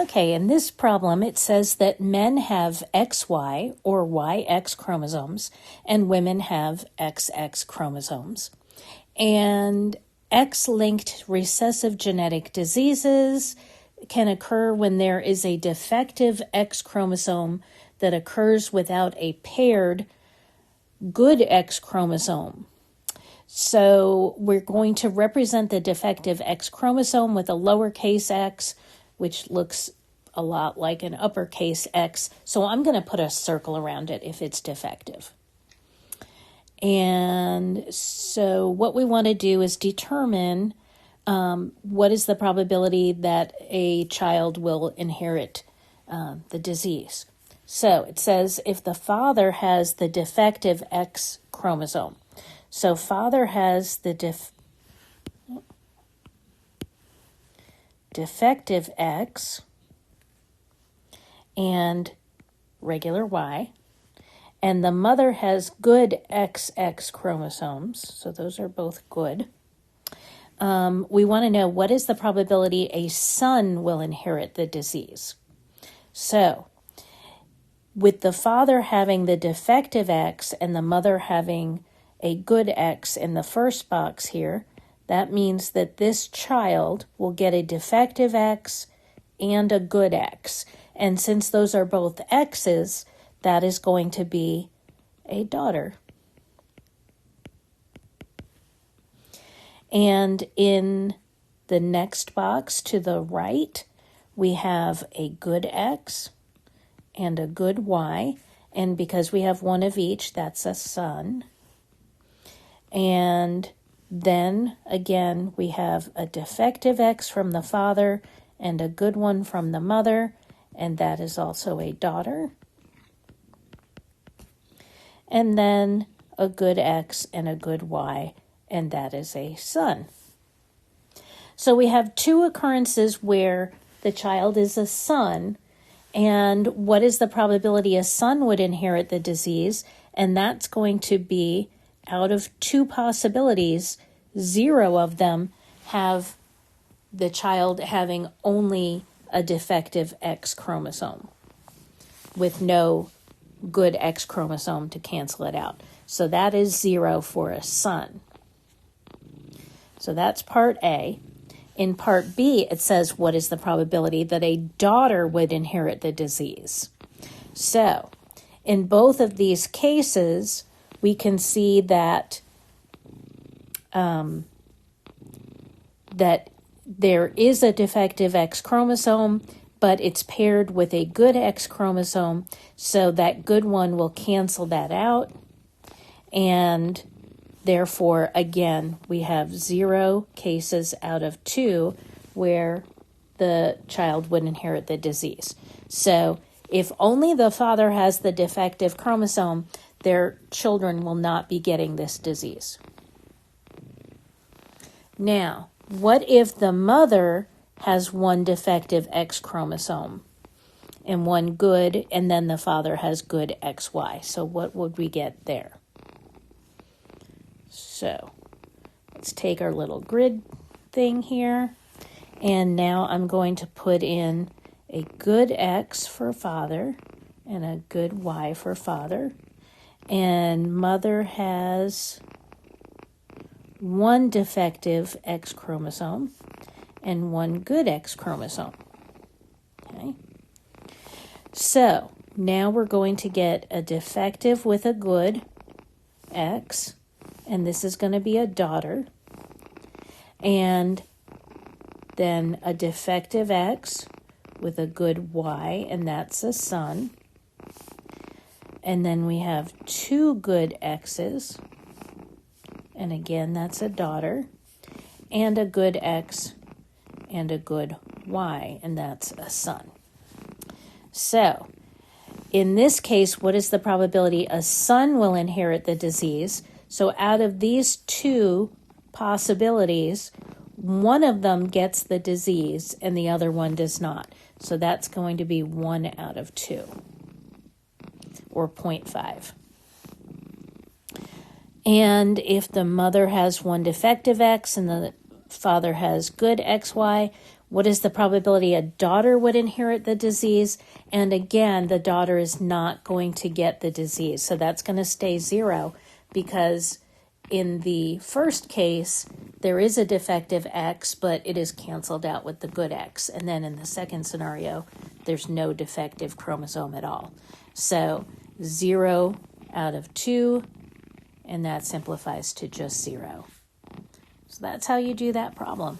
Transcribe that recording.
Okay, in this problem, it says that men have XY or YX chromosomes and women have XX chromosomes. And X-linked recessive genetic diseases can occur when there is a defective X chromosome that occurs without a paired good X chromosome. So we're going to represent the defective X chromosome with a lowercase x, which looks a lot like an uppercase X. So I'm going to put a circle around it if it's defective. And so what we want to do is determine what is the probability that a child will inherit the disease. So it says if the father has the defective X chromosome. So father has the defective X and regular Y, and the mother has good XX chromosomes, so those are both good. We want to know what is the probability a son will inherit the disease. So with the father having the defective X and the mother having a good X in the first box here, that means that this child will get a defective X and a good X. And since those are both X's, that is going to be a daughter. And in the next box to the right, we have a good X and a good Y. And because we have one of each, that's a son. And then again, we have a defective X from the father and a good one from the mother, and that is also a daughter. And then a good X and a good Y, and that is a son. So we have two occurrences where the child is a son, and what is the probability a son would inherit the disease? And that's going to be, out of two possibilities, 0 of them have the child having only a defective X chromosome with no good X chromosome to cancel it out. So that is 0 for a son. So that's part A. In part B, it says what is the probability that a daughter would inherit the disease. So in both of these cases, we can see that that there is a defective X chromosome, but it's paired with a good X chromosome, so that good one will cancel that out. And therefore, again, we have 0 cases out of 2 where the child would inherit the disease. So if only the father has the defective chromosome, their children will not be getting this disease. Now, what if the mother has one defective X chromosome and one good, and then the father has good XY? So what would we get there? So let's take our little grid thing here, and now I'm going to put in a good X for father and a good Y for father. And mother has one defective X chromosome and one good X chromosome. Okay. So now we're going to get a defective with a good X, and this is going to be a daughter. And then a defective X with a good Y, and that's a son. And then we have 2 good X's, and again, that's a daughter, and a good X and a good Y, and that's a son. So, in this case, what is the probability a son will inherit the disease? So out of these 2 possibilities, one of them gets the disease and the other one does not. So that's going to be 1 out of 2. Or 0.5. And if the mother has one defective X and the father has good XY, What is the probability a daughter would inherit the disease? And again, the daughter is not going to get the disease. So that's going to stay 0 because in the first case, there is a defective X, but it is canceled out with the good X. And then in the second scenario, there's no defective chromosome at all. So 0 out of 2, and that simplifies to just 0. So that's how you do that problem.